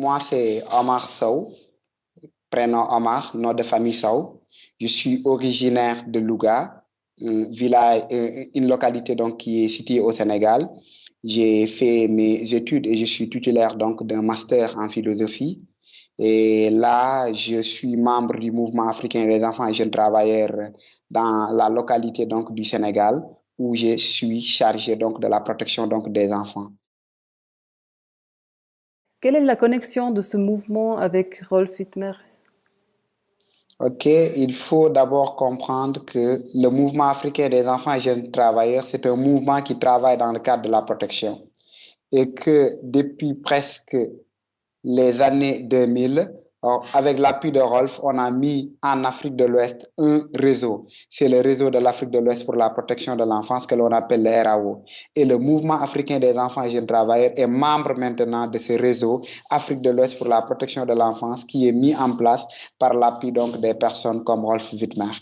moi c'est Omar Sow, prénom Omar, nom de famille Sow. Je suis originaire de Louga, une localité donc qui est située au Sénégal. J'ai fait mes études et je suis titulaire donc d'un master en philosophie. Et là, je suis membre du mouvement africain des enfants et jeunes travailleurs dans la localité donc du Sénégal où je suis chargé donc de la protection donc des enfants. Quelle est la connexion de ce mouvement avec Rolf Wittmer? Ok, il faut d'abord comprendre que le mouvement africain des enfants et jeunes travailleurs, c'est un mouvement qui travaille dans le cadre de la protection et que depuis presque les années 2000, avec l'appui de Rolf, on a mis en Afrique de l'Ouest un réseau. C'est le réseau de l'Afrique de l'Ouest pour la protection de l'enfance que l'on appelle le RAO. Et le mouvement africain des enfants et jeunes travailleurs est membre maintenant de ce réseau Afrique de l'Ouest pour la protection de l'enfance qui est mis en place par l'appui donc des personnes comme Rolf Wittmer.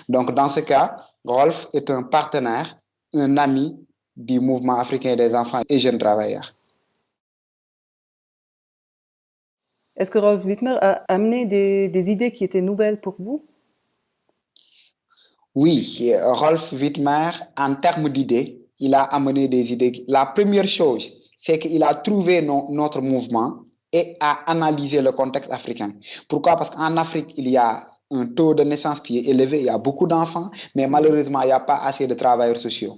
Donc dans ce cas, Rolf est un partenaire, un ami du mouvement africain des enfants et jeunes travailleurs. Est-ce que Rolf Wittmer a amené des idées qui étaient nouvelles pour vous? Oui, Rolf Wittmer, en termes d'idées, il a amené des idées. La première chose, c'est qu'il a trouvé notre mouvement et a analysé le contexte africain. Pourquoi? Parce qu'en Afrique, il y a un taux de naissance qui est élevé, il y a beaucoup d'enfants, mais malheureusement, il n'y a pas assez de travailleurs sociaux.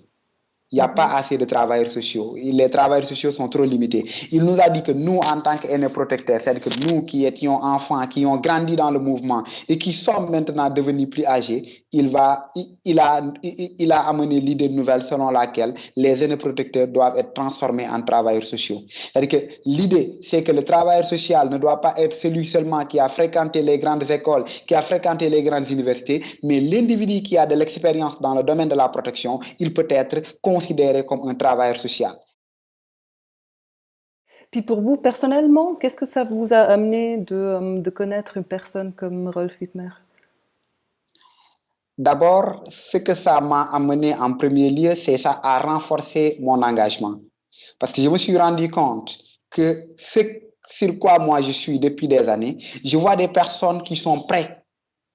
Il n'y a pas assez de travailleurs sociaux. Les travailleurs sociaux sont trop limités. Il nous a dit que nous, en tant qu'aînés protecteurs, c'est-à-dire que nous qui étions enfants, qui ont grandi dans le mouvement et qui sommes maintenant devenus plus âgés, il a amené l'idée nouvelle selon laquelle les aînés protecteurs doivent être transformés en travailleurs sociaux. C'est-à-dire que l'idée, c'est que le travailleur social ne doit pas être celui seulement qui a fréquenté les grandes écoles, qui a fréquenté les grandes universités, mais l'individu qui a de l'expérience dans le domaine de la protection, il peut être considéré comme un travailleur social. Puis pour vous, personnellement, qu'est-ce que ça vous a amené de connaître une personne comme Rolf Wittmer? D'abord, ce que ça m'a amené en premier lieu, c'est ça à renforcer mon engagement. Parce que je me suis rendu compte que ce sur quoi moi je suis depuis des années, je vois des personnes qui sont prêtes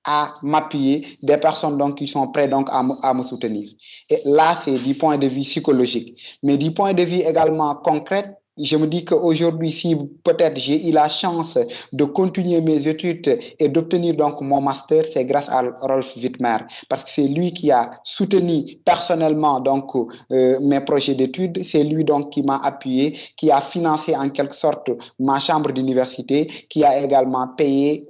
à m'appuyer, des personnes donc qui sont prêtes donc à me soutenir. Et là, c'est du point de vue psychologique. Mais du point de vue également concret, je me dis qu'aujourd'hui, si peut-être j'ai eu la chance de continuer mes études et d'obtenir donc mon master, c'est grâce à Rolf Wittmer, parce que c'est lui qui a soutenu personnellement donc mes projets d'études, c'est lui donc qui m'a appuyé, qui a financé en quelque sorte ma chambre d'université, qui a également payé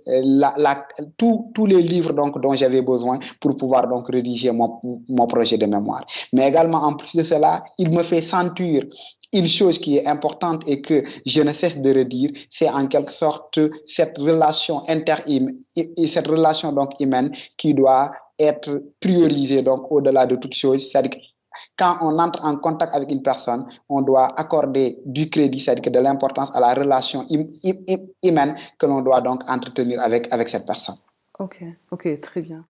tous les livres donc dont j'avais besoin pour pouvoir donc rédiger mon projet de mémoire. Mais également en plus de cela, il me fait sentir une chose qui est importante et que je ne cesse de redire, c'est en quelque sorte cette relation cette relation donc humaine qui doit être priorisée donc au-delà de toute chose. C'est-à-dire que quand on entre en contact avec une personne, on doit accorder du crédit, c'est-à-dire que de l'importance à la relation humaine que l'on doit donc entretenir avec cette personne. Ok, ok, très bien.